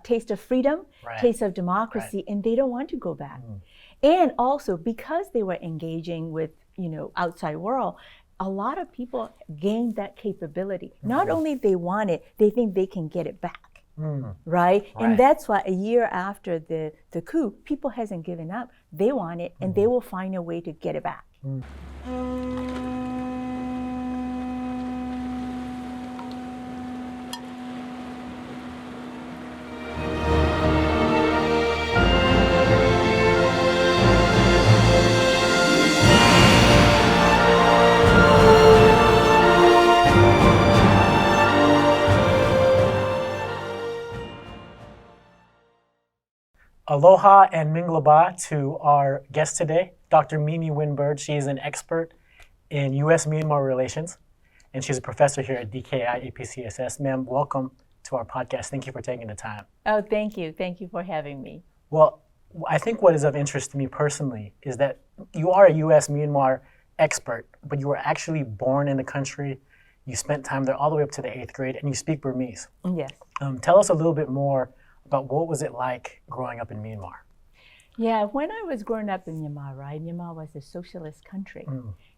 taste of freedom, taste of democracy, and they don't want to go back. And also because they were engaging with, outside world, a lot of people gained that capability. Not only they want it, they think they can get it back, right? And that's why a year after the coup, people hasn't given up. They want it, and they will find a way to get it back. Aloha and Minglaba to our guest today, Dr. Miemie Wynn Byrd. She is an expert in U.S. Myanmar relations, and she's a professor here at DKI APCSS. Ma'am, welcome to our podcast. Thank you for taking the time. Oh, thank you. Thank you for having me. Well, I think what is of interest to me personally is that you are a U.S. Myanmar expert, but you were actually born in the country. You spent time there all the way up to the 8th grade, and you speak Burmese. Yes. Tell us a little bit more about what was it like growing up in Myanmar? Yeah, when I was growing up in Myanmar, right, Myanmar was a socialist country.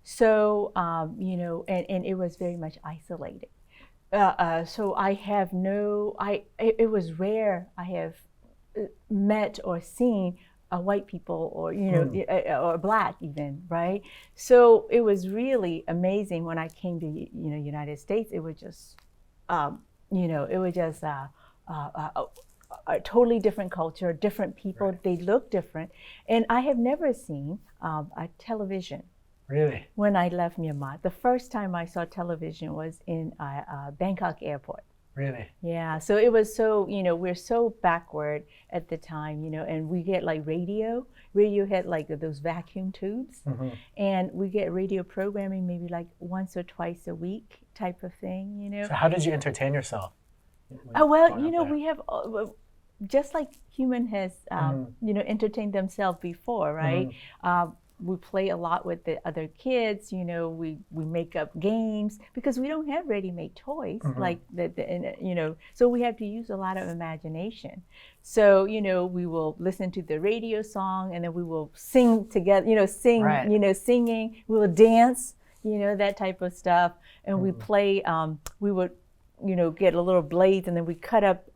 So, and it was very much isolated. So I have it was rare I have met or seen white people or, or Black even, right? So it was really amazing when I came to, United States. It was just, it was just a totally different culture, different people. Right. They look different. And I have never seen a television. Really? When I left Myanmar. The first time I saw television was in Bangkok airport. Really? Yeah, so it was so, we're so backward at the time, and we get like radio. Radio had like those vacuum tubes, and we get radio programming maybe like once or twice a week type of thing, So how did you entertain yourself? Oh, well, we have, just like human has, entertained themselves before, right? We play a lot with the other kids, we make up games because we don't have ready-made toys like so we have to use a lot of imagination. So, we will listen to the radio song and then we will sing together, singing, we will dance, that type of stuff. And we play, we would, get a little blades and then we cut up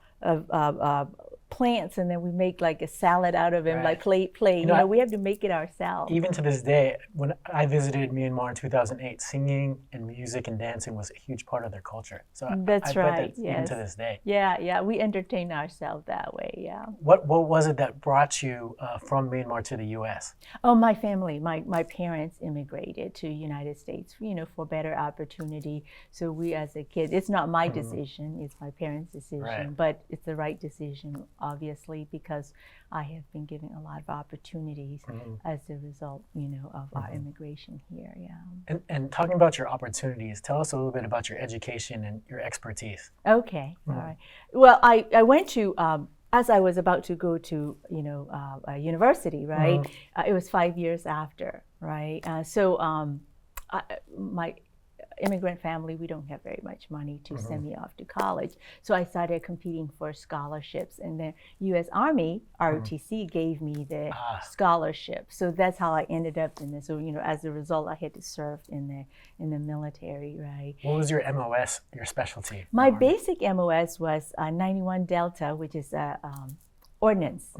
plants and then we make like a salad out of them, like play. We have to make it ourselves. Even to this day, when I visited Myanmar in 2008, singing and music and dancing was a huge part of their culture. So that's I right. bet that's even to this day. Yeah, we entertain ourselves that way. Yeah. What was it that brought you from Myanmar to the U.S.? Oh, my family, my parents immigrated to United States, for better opportunity. So we as a kid, it's not my decision, it's my parents' decision, but it's the right decision, obviously, because I have been given a lot of opportunities as a result, of our immigration here. Yeah. And talking about your opportunities, tell us a little bit about your education and your expertise. Okay, all right. Well, I went to, as I was about to go to, a university, right? It was 5 years after, right? My immigrant family, we don't have very much money to send me off to college. So I started competing for scholarships, and the U.S. Army, ROTC, gave me the scholarship. So that's how I ended up in this. So, as a result, I had to serve in the military, right? What was your MOS, your specialty? My basic MOS was 91 Delta, which is ordnance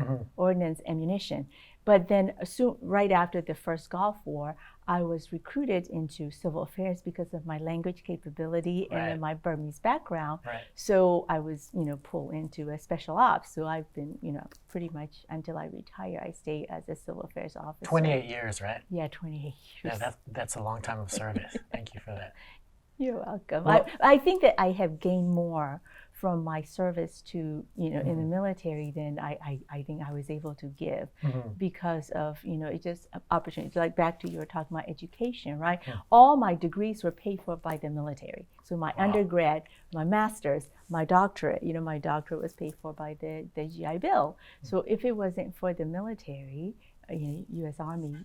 ammunition. But then right after the first Gulf War, I was recruited into civil affairs because of my language capability and then my Burmese background. So I was, pulled into a special ops. So I've been, pretty much until I retire, I stayed as a civil affairs officer. 28 years, right? Yeah, 28 years. Yeah, that's a long time of service. Thank you for that. You're welcome. Well, I think that I have gained more from my service to, in the military than I think I was able to give because of, it's just opportunities. Like back to you were talking about education, right? All my degrees were paid for by the military. So my undergrad, my master's, my doctorate, my doctorate was paid for by the GI Bill. So if it wasn't for the military, U.S. Army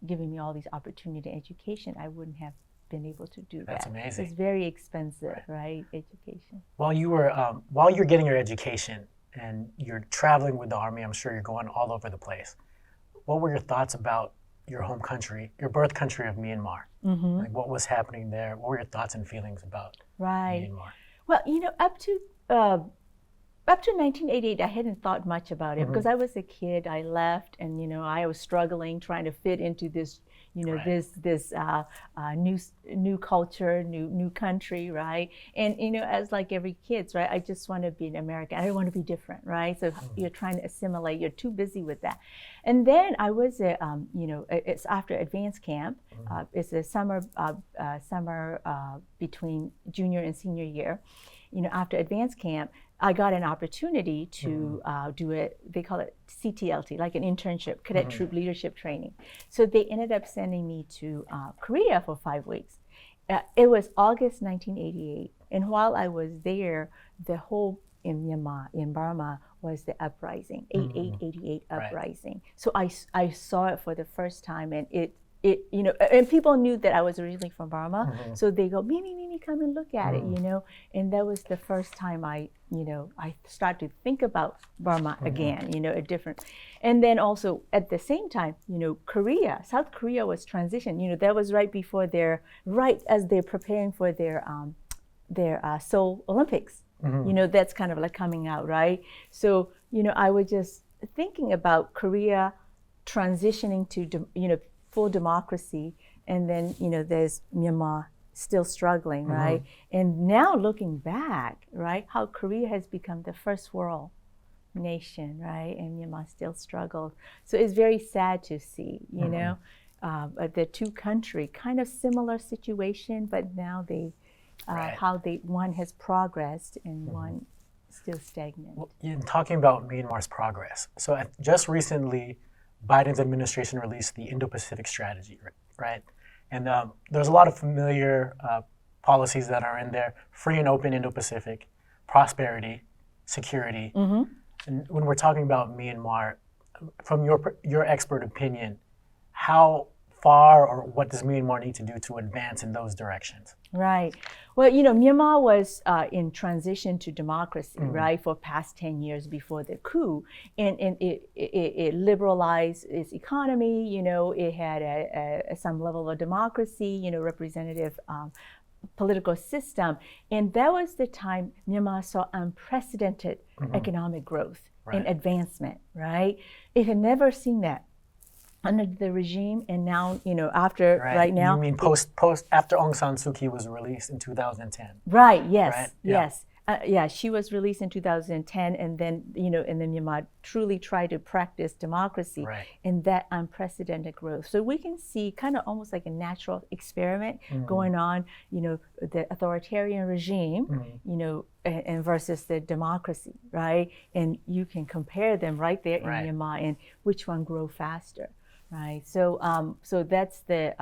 giving me all these opportunity in education, I wouldn't have been able to do that. That's amazing. It's very expensive, right? Education. While you're getting your education and you're traveling with the Army, I'm sure you're going all over the place. What were your thoughts about your home country, your birth country of Myanmar? Mm-hmm. Like, what was happening there? What were your thoughts and feelings about Myanmar? Well, up to 1988, I hadn't thought much about it because I was a kid. I left, and I was struggling, trying to fit into this, this new culture, new country, right? And as like every kid's, right, I just want to be an American. I don't want to be different, right? So you're trying to assimilate. You're too busy with that. And then I was, it's after advanced camp. It's a summer between junior and senior year. After advanced camp, I got an opportunity to do it. They call it CTLT, like an internship, cadet troop leadership training. So they ended up sending me to Korea for 5 weeks. It was August 1988, and while I was there, the whole in Myanmar, in Burma, was the uprising, 88 uprising. So I saw it for the first time, and it and people knew that I was originally from Burma, so they go, Miemie, come and look at it, and that was the first time I started to think about Burma again, a different, and then also at the same time, South Korea was transition, that was right as they're preparing for their Seoul Olympics, that's kind of like coming out, right? So, I was just thinking about Korea transitioning to, full democracy, and then there's Myanmar still struggling, right? And now looking back, right, how Korea has become the first world nation, right, and Myanmar still struggled. So it's very sad to see, the two country kind of similar situation, but now one has progressed and one still stagnant. Well, in talking about Myanmar's progress, so just recently, Biden's administration released the Indo-Pacific strategy, right? And there's a lot of familiar policies that are in there: free and open Indo-Pacific, prosperity, security. And when we're talking about Myanmar, from your expert opinion, how far or what does Myanmar need to do to advance in those directions? Right. Well, Myanmar was in transition to democracy, right, for past 10 years before the coup, and it liberalized its economy. It had some level of democracy, representative political system, and that was the time Myanmar saw unprecedented economic growth and advancement. Right. It had never seen that under the regime, and now, after right now. You mean post after Aung San Suu Kyi was released in 2010? Right. Yes. Right? Yes. She was released in 2010, and then Myanmar truly tried to practice democracy in that unprecedented growth. So we can see kind of almost like a natural experiment going on. The authoritarian regime, and versus the democracy, right? And you can compare them right there in Myanmar, and which one grow faster. Right. So, that's the,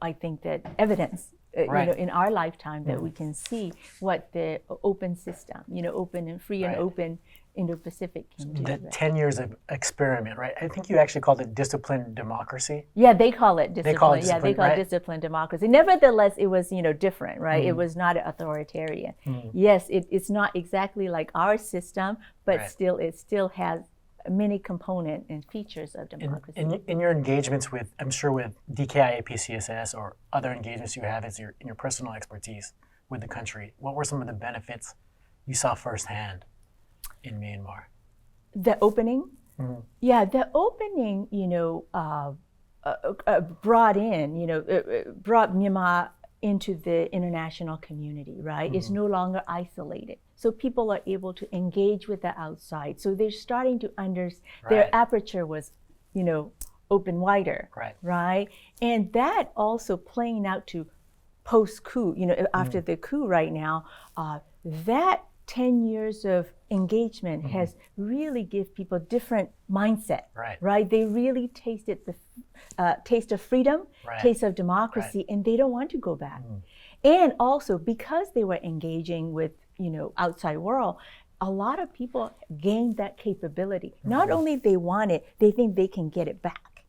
I think that evidence, in our lifetime that we can see what the open system, open and free and open Indo-Pacific can do. The 10 years of experiment, right? I think you actually called it disciplined democracy. Yeah, they call it discipline. They call it disciplined democracy. Nevertheless, it was, different, right? It was not authoritarian. Yes, it's not exactly like our system, but still, it still has many component and features of democracy. In your engagements with, I'm sure with DKI APCSS or other engagements you have in your personal expertise with the country, what were some of the benefits you saw firsthand in Myanmar? The opening? Yeah, the opening, brought Myanmar into the international community, right? It's no longer isolated. So people are able to engage with the outside. So they're starting to understand, their aperture was, open wider, right? And that also playing out to post-coup, after the coup right now, that 10 years of engagement has really give people different mindset, right? They really tasted the taste of freedom, taste of democracy, and they don't want to go back. And also because they were engaging with, outside world, a lot of people gained that capability. Not only they want it, they think they can get it back.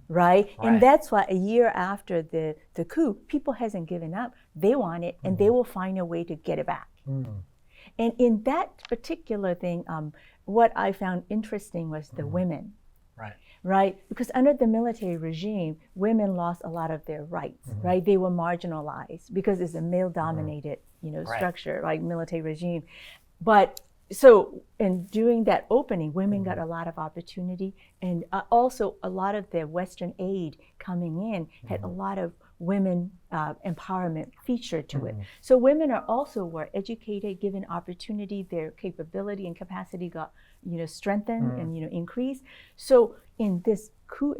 right? And that's why a year after the coup, people hasn't given up. They want it, and they will find a way to get it back. And in that particular thing, what I found interesting was the women. Right? Because under the military regime, women lost a lot of their rights, right? They were marginalized because it's a male-dominated, structure, like military regime. But so, during that opening, women got a lot of opportunity, and also a lot of the Western aid coming in had a lot of women empowerment feature to it. So women were educated, given opportunity, their capability and capacity got strengthened and increased. So in this coup,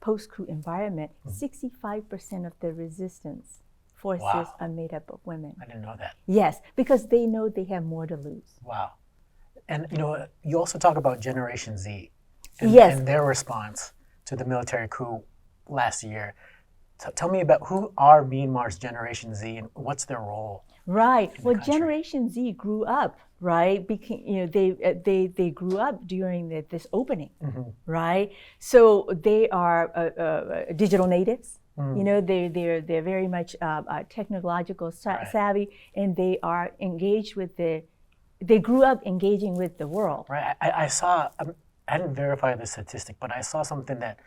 post-coup environment, 65% of the resistance forces are made up of women. I didn't know that. Yes, because they know they have more to lose. Wow. And you also talk about Generation Z and their response to the military coup last year. Tell me about who are Myanmar's Generation Z and what's their role? Right. Well, Generation Z grew up, right? They grew up during this opening, right? So they are digital natives. They're very much technological savvy, and they are engaged with they grew up engaging with the world. Right. I saw, I didn't verify the statistic, but I saw something that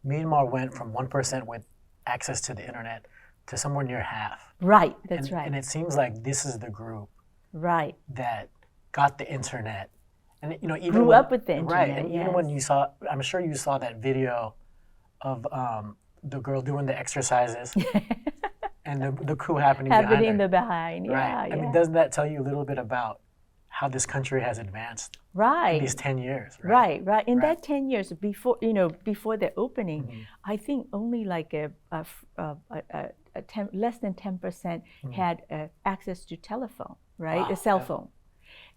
Myanmar went from 1% with access to the internet to somewhere near half. Right, that's right. And it seems like this is the group that got the internet. And even grew up with the internet. Right, and even when I'm sure you saw that video of the girl doing the exercises and the coup happening in the behind. Right. I mean, doesn't that tell you a little bit about how this country has advanced in these 10 years, right? Right. In that 10 years, before the opening, I think only like less than 10% had access to telephone, right? A cell phone.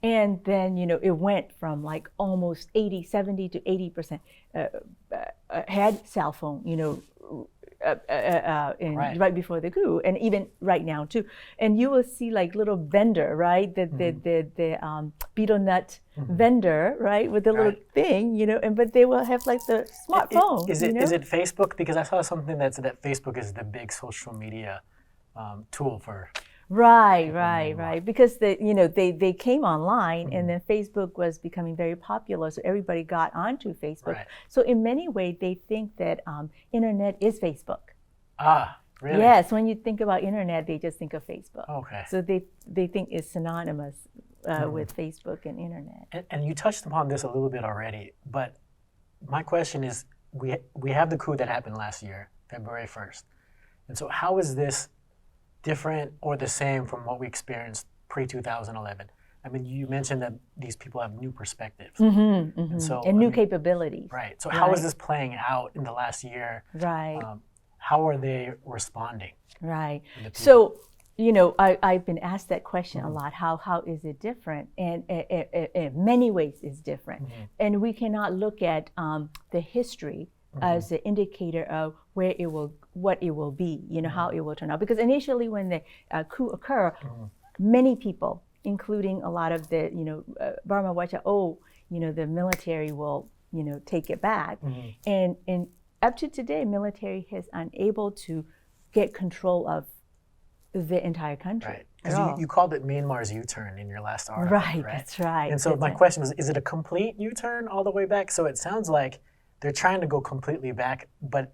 And then, it went from like almost 70 to 80% had cell phone, right before the coup, and even right now too. And you will see like little vendor, right? The beetle nut vendor, right, with the little thing, but they will have like the smartphone. Is it Facebook? Because I saw something that said that Facebook is the big social media tool for. Right. Because they came online, and then Facebook was becoming very popular, so everybody got onto Facebook. So in many ways, they think that internet is Facebook. Ah, really? Yes. When you think about internet, they just think of Facebook. Okay. So they think it's synonymous with Facebook and internet. And you touched upon this a little bit already, but my question is, we have the coup that happened last year, February 1st, and so how is this different or the same from what we experienced pre-2011? I mean, you mentioned that these people have new perspectives. And new capabilities. Right. So how is this playing out in the last year? Right. How are they responding? Right. So, I've been asked that question a lot. How is it different? And in many ways it's different. And we cannot look at the history as an indicator of what it will be, how it will turn out. Because initially when the coup occurred, many people, including a lot of the, Burma watched, the military will, take it back. And up to today, military has unable to get control of the entire country. Right. Because you called it Myanmar's U-turn in your last article, right? That's right. And so my question was, is it a complete U-turn all the way back? So it sounds like they're trying to go completely back, but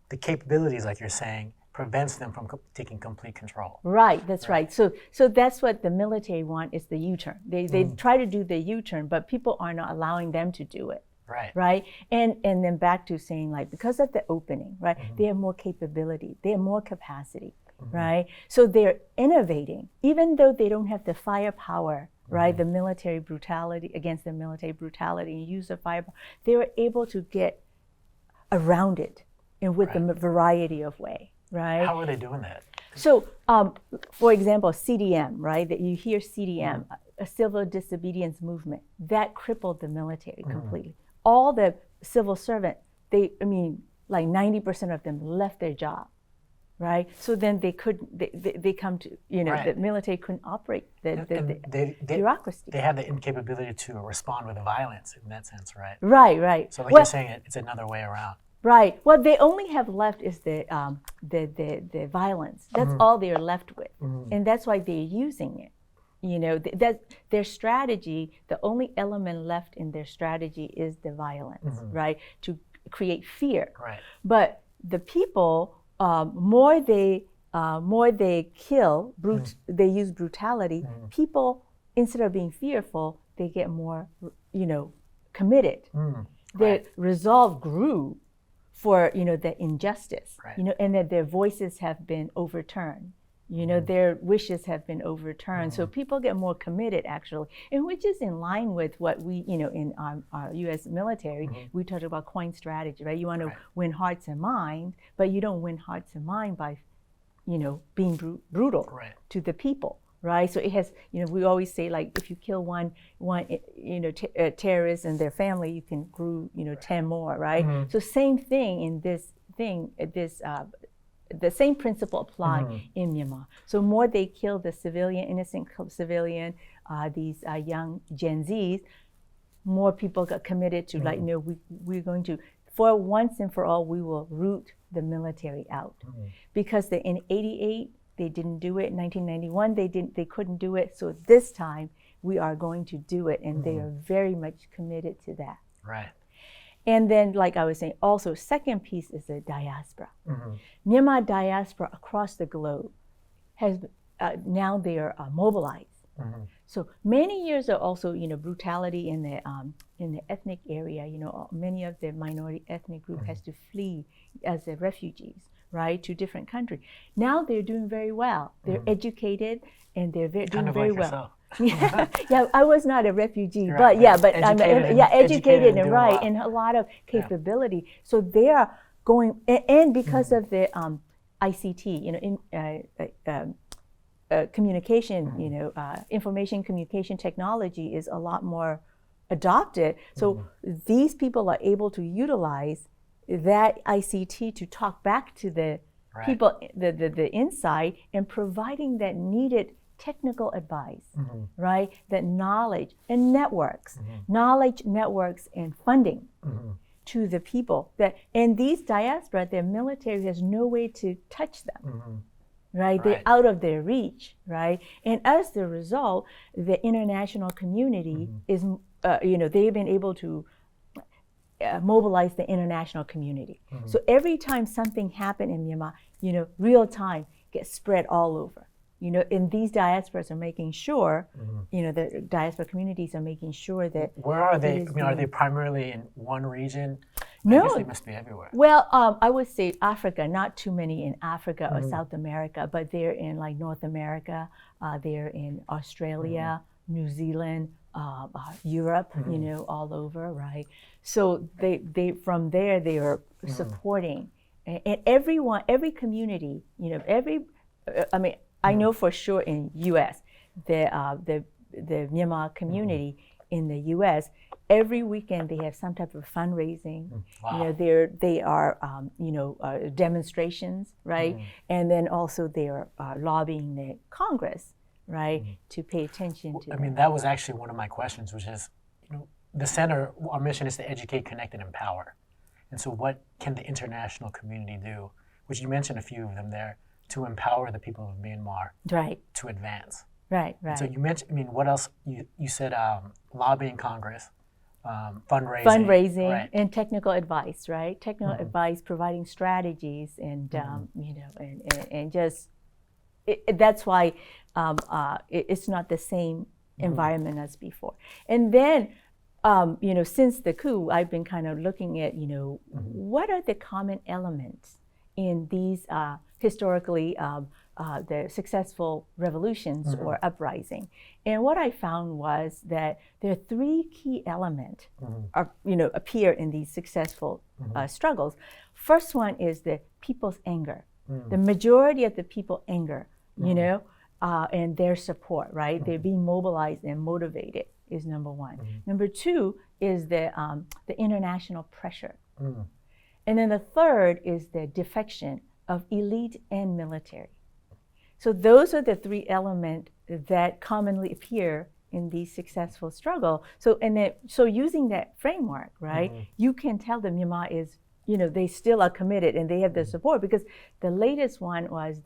the capabilities, like you're saying, prevents them from taking complete control. Right, that's right. So that's what the military want, is the U-turn. They try to do the U-turn, but people are not allowing them to do it. Right. And then back to saying, like, because of the opening, right, they have more capability, they have more capacity, right? So they're innovating, even though they don't have the firepower, right, the military brutality, against the military brutality and use of firepower, they were able to get around it and with a variety of way, right? How are they doing that? So, for example, CDM, right, that you hear CDM, a civil disobedience movement, that crippled the military completely. All the civil servants, like 90% of them left their job, right? So then they come to, the military couldn't operate the bureaucracy. They have the incapability to respond with violence in that sense, right? Right. So you're saying it's another way around. Right. What they only have left is the violence. That's all they're left with, and that's why they're using it. You know, that their strategy. The only element left in their strategy is the violence, right? To create fear. Right. But the people, more they kill, they use brutality. People, instead of being fearful, they get more, committed. Their resolve grew for the injustice, and that their voices have been overturned. Their wishes have been overturned. So people get more committed, actually, and which is in line with what we, in our U.S. military, we talk about coin strategy, right? You want to win hearts and minds, but you don't win hearts and minds by, being brutal to the people, right? So it has, we always say, like, if you kill one terrorist and their family, you can grow, 10 more, right? So same thing in this thing, the same principle apply in Myanmar. So more they kill the civilian, innocent civilian, these young Gen Zs, more people got committed to we're going to, for once and for all, we will root the military out. Because in '88, they didn't do it. In 1991, they couldn't do it. So this time we are going to do it. And they are very much committed to that. Right. And then, like I was saying, also second piece is the diaspora. Myanmar diaspora across the globe has now they are mobilized. So many years are also brutality in the ethnic area. Many of the minority ethnic group has to flee as refugees, right, to different countries. Now they're doing very well. They're educated and they're doing very well. Yeah, I was not a refugee, but educated and right, well. And a lot of capability. So they are going, and because of the ICT, communication, information communication technology is a lot more adopted. So these people are able to utilize that ICT to talk back to the people, the inside, and providing that needed technical advice, right? That knowledge and networks, knowledge networks and funding to the people. And these diaspora, their military has no way to touch them, right? They're out of their reach, right? And as the result, the international community is, they've been able to mobilize the international community. So every time something happened in Myanmar, real time gets spread all over. And these diasporas are making sure, the diaspora communities are making sure that. Where are they? Are they primarily in one region? No. I guess they must be everywhere. Well, I would say Africa, not too many in Africa or South America, but they're in like North America, they're in Australia, New Zealand, Europe, all over, right? So they from there, they are supporting. And every community, I know for sure in U.S. the Myanmar community in the U.S. every weekend they have some type of fundraising. Wow. They are demonstrations, right? And then also they are lobbying the Congress, right, to pay attention to. That was actually one of my questions, which is, the center, our mission is to educate, connect, and empower. And so, what can the international community do? Which you mentioned a few of them there. To empower the people of Myanmar, to advance. Right. And so you mentioned, what else? You said lobbying Congress, fundraising. Fundraising and technical advice, right? Technical advice, providing strategies, and and just that's why it's not the same environment as before. And then since the coup, I've been kind of looking at what are the common elements in these historically the successful revolutions or uprising. And what I found was that there are three key elements appear in these successful struggles. First one is the people's anger. The majority of the people anger, and their support, right? They're being mobilized and motivated is number one. Number two is the international pressure. And then the third is the defection of elite and military. So those are the three elements that commonly appear in these successful struggle. So using that framework, right, you can tell that Myanmar is, they still are committed and they have the support, because the latest one was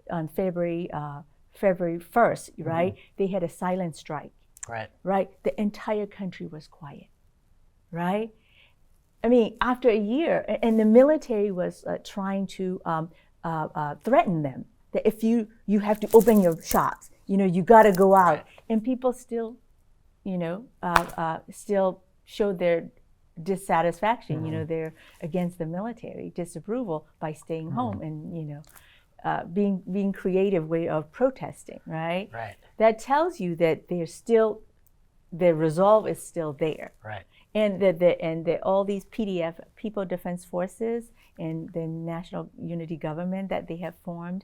on February 1st, right? They had a silent strike. Right? The entire country was quiet, right? I mean, after a year, and the military was trying to threaten them that if you have to open your shops, you got to go out, and people still, still show their dissatisfaction. They're against the military, disapproval by staying home and being creative way of protesting, right? That tells you that their resolve is still there. And that all these PDF, People Defense Forces, and the National Unity Government that they have formed,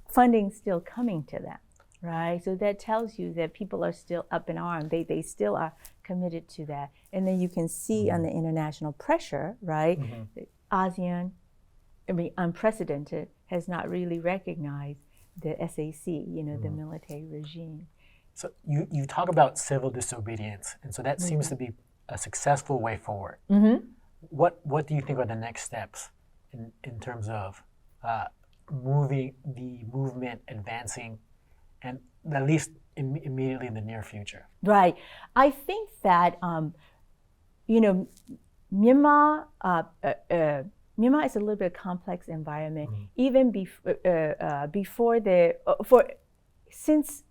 funding still coming to them, right? So that tells you that people are still up in arms. They still are committed to that. And then you can see on the international pressure, right? ASEAN, unprecedented, has not really recognized the SAC, the military regime. So you talk about civil disobedience, and so that seems to be a successful way forward. What do you think are the next steps in terms of moving the movement, advancing, and at least immediately in the near future? Right. I think that Myanmar is a little bit complex environment. Even since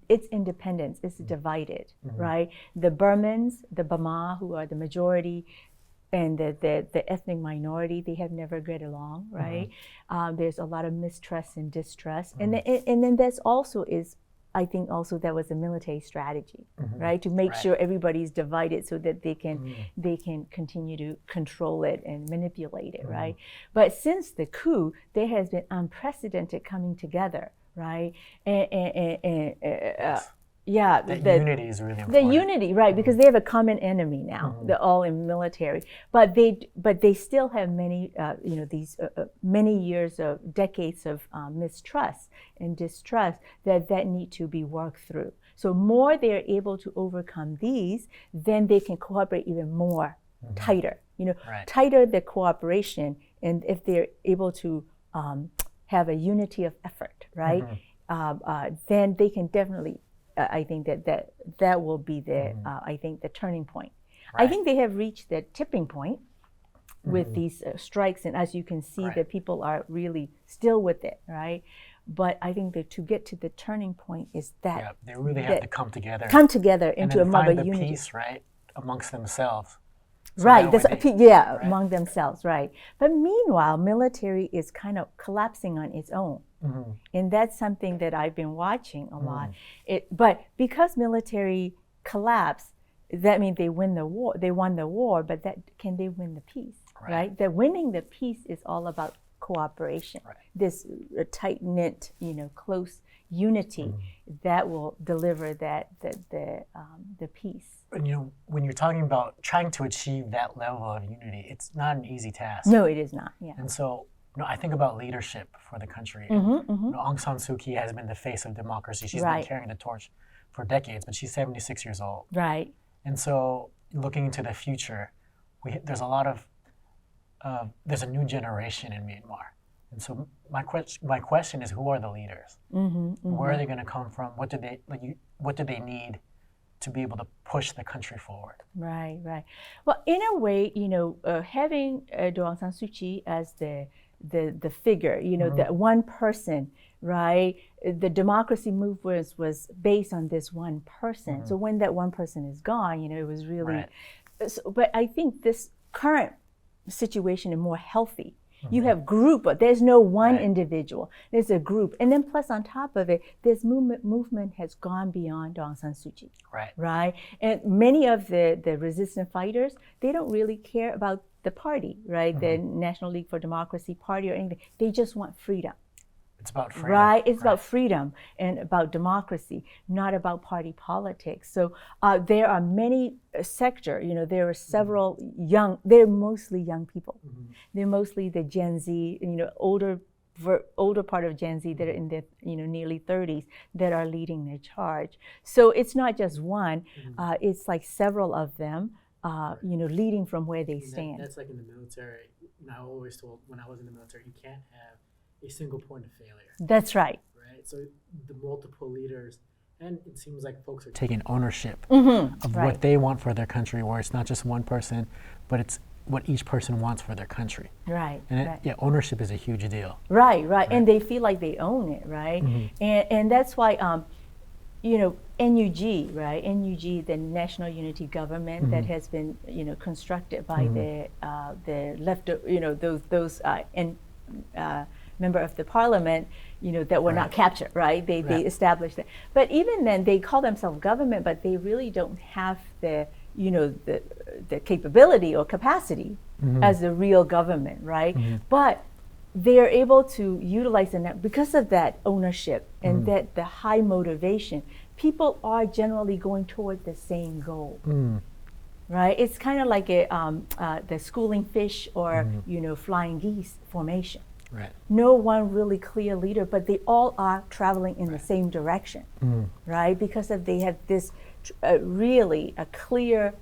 its independence, it's divided, right? The Burmans, the Burma, who are the majority, and the ethnic minority, they have never get along, right? There's a lot of mistrust and distrust, and then that's also I think also that was a military strategy, right? To make sure everybody's divided so that they can continue to control it and manipulate it, right? But since the coup, there has been unprecedented coming together, right? Unity is really important. The unity, right? Because they have a common enemy now. They're all in military, but they still have many, these many years of decades of mistrust and distrust that need to be worked through. So more they're able to overcome these, then they can cooperate even more tighter. Tighter the cooperation, and if they're able to have a unity of effort, right? Then they can definitely. I think that will be the turning point. I think they have reached the tipping point with these strikes, and as you can see, the people are really still with it, right? But I think that to get to the turning point is that they really have to come together into a more unity, peace, right, amongst themselves. So among themselves, right? But meanwhile, military is kind of collapsing on its own. And that's something that I've been watching a lot. But because military collapsed, that means they won the war, but can they win the peace, right? That winning the peace is all about cooperation, this tight-knit, close unity that will deliver the peace. And when you're talking about trying to achieve that level of unity, it's not an easy task. No, it is not. Yeah. And so, I think about leadership for the country. Aung San Suu Kyi has been the face of democracy. She's been carrying the torch for decades, but she's 76 years old. Right. And so, looking into the future, there's a lot of there's a new generation in Myanmar. And so, my question is, who are the leaders? Where are they going to come from? What do they need to be able to push the country forward? Right. Well, in a way, having Aung San Suu Kyi as the figure, the one person, right? The democracy movement was based on this one person. So when that one person is gone, it was really. But I think this current situation is more healthy. You have group, but there's no one individual. There's a group. And then plus on top of it, this movement has gone beyond Aung San Suu Kyi. Right? And many of the resistance fighters, they don't really care about the party, right? The National League for Democracy party or anything. They just want freedom. It's about freedom. Right? It's about freedom and about democracy, not about party politics. So there are many sectors, there are several they're mostly young people. They're mostly the Gen Z, older part of Gen Z that are in their nearly 30s that are leading their charge. So it's not just one, it's like several of them. leading from where they stand. That's like in the military. I always told when I was in the military, you can't have a single point of failure. That's right. Right. So the multiple leaders, and it seems like folks are taking ownership of what they want for their country, where it's not just one person, but it's what each person wants for their country. Right. And ownership is a huge deal. Right. And they feel like they own it, right? And that's why, NUG, right? NUG, the National Unity Government that has been, constructed by the left, those member of the parliament, that were not captured, right? They established it. But even then, they call themselves government, but they really don't have the capability or capacity as a real government, right? But they are able to utilize it because of that ownership and that the high motivation. People are generally going toward the same goal, right? It's kind of like the schooling fish or flying geese formation. Right. No one really clear leader, but they all are traveling in the same direction, right? Because they have this really a clear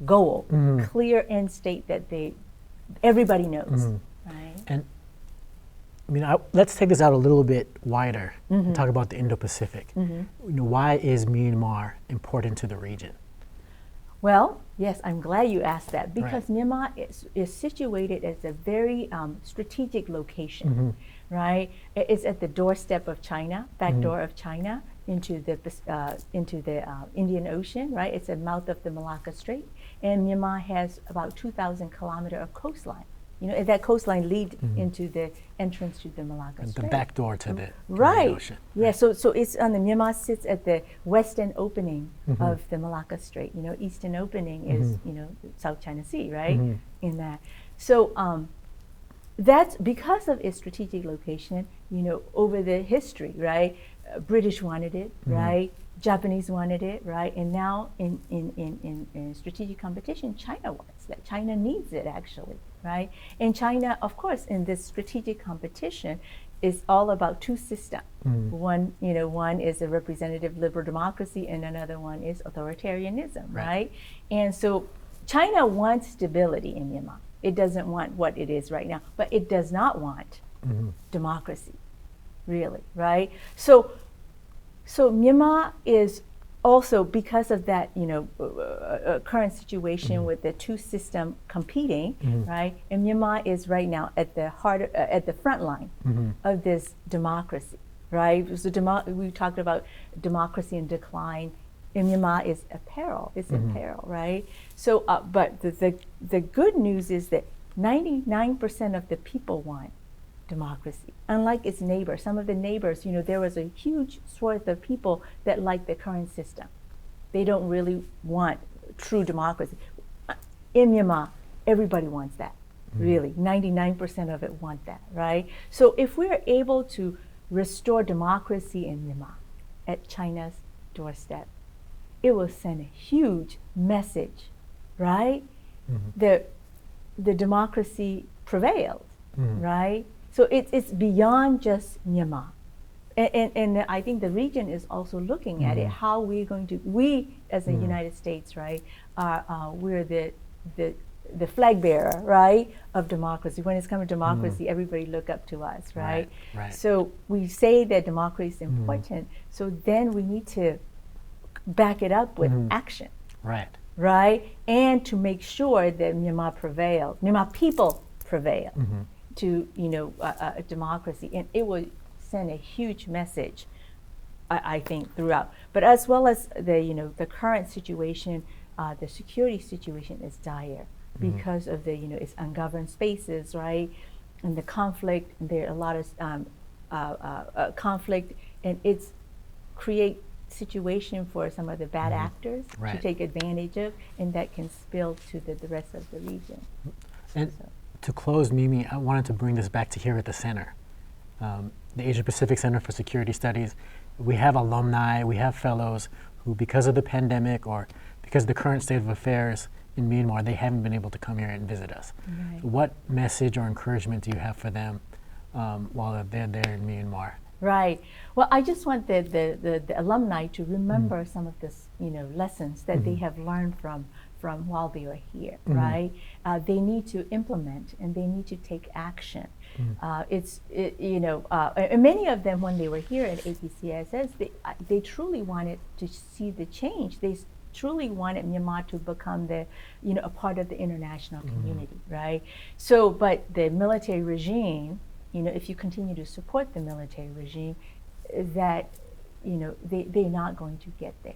goal, clear end state that everybody knows, right? And let's take this out a little bit wider and talk about the Indo-Pacific. Why is Myanmar important to the region? Well, yes, I'm glad you asked that because Myanmar is situated as a very strategic location, right? It's at the doorstep of China, back door of China into the Indian Ocean, right? It's at the mouth of the Malacca Strait, and Myanmar has about 2,000 kilometers of coastline. And that coastline leads into the entrance to the Malacca Strait. The back door to the Right. ocean. Yeah, so it's Myanmar sits at the western opening of the Malacca Strait. Eastern opening is, the South China Sea, right? In that. So that's because of its strategic location, over the history, right? British wanted it, right? Japanese wanted it, right? And now in strategic competition, China wants that. China needs it, actually, right? And China, of course, in this strategic competition, is all about two systems. One is a representative liberal democracy, and another one is authoritarianism, right? And so China wants stability in Myanmar. It doesn't want what it is right now, but it does not want democracy, really, right? So Myanmar is also, because of that, current situation with the two systems competing, right? And Myanmar is right now at the front line of this democracy, right? So we talked about democracy in decline. And Myanmar is a peril. It's in peril, right? So, but the good news is that 99% of the people want democracy. Unlike its neighbors, some of the neighbors, there was a huge swath of people that like the current system. They don't really want true democracy. In Myanmar, everybody wants that, really. 99% of it want that, right? So if we're able to restore democracy in Myanmar at China's doorstep, it will send a huge message, right? The democracy prevailed, right? So it's beyond just Myanmar. And I think the region is also looking at it, how we as the United States, right, we're the flag bearer, right, of democracy. When it's come to democracy, everybody look up to us, right? Right. So we say that democracy is important, so then we need to back it up with action. Right? And to make sure that Myanmar prevails, Myanmar people prevail to, democracy. And it will send a huge message, I think, throughout. But as well as the current situation, the security situation is dire because of its ungoverned spaces, right? And the conflict, there are a lot of conflict, and it's create situation for some of the bad actors to take advantage of, and that can spill to the rest of the region. And to close, Miemie, I wanted to bring this back to here at the center. The Asia-Pacific Center for Security Studies, we have alumni, we have fellows who, because of the pandemic or because of the current state of affairs in Myanmar, they haven't been able to come here and visit us. Right. What message or encouragement do you have for them while they're there in Myanmar? Right. Well, I just want the alumni to remember some of this lessons that they have learned from while they were here, right? They need to implement and they need to take action. And many of them, when they were here at APCSS, they truly wanted to see the change. They truly wanted Myanmar to become a part of the international community, right? So, but the military regime, if you continue to support the military regime, that, they're not going to get there.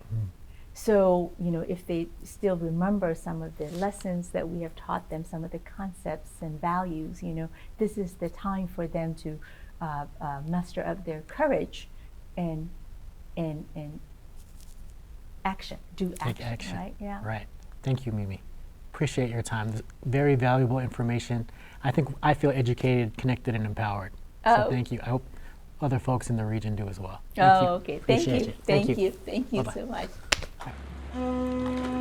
So, if they still remember some of the lessons that we have taught them, some of the concepts and values, this is the time for them to muster up their courage and action, Take action. right? Yeah. Right. Thank you, Miemie. Appreciate your time. Very valuable information. I feel educated, connected, and empowered. So thank you. I hope other folks in the region do as well. Thank you. Okay. Thank you. Appreciate it. Thank you. Thank you Bye-bye. so much.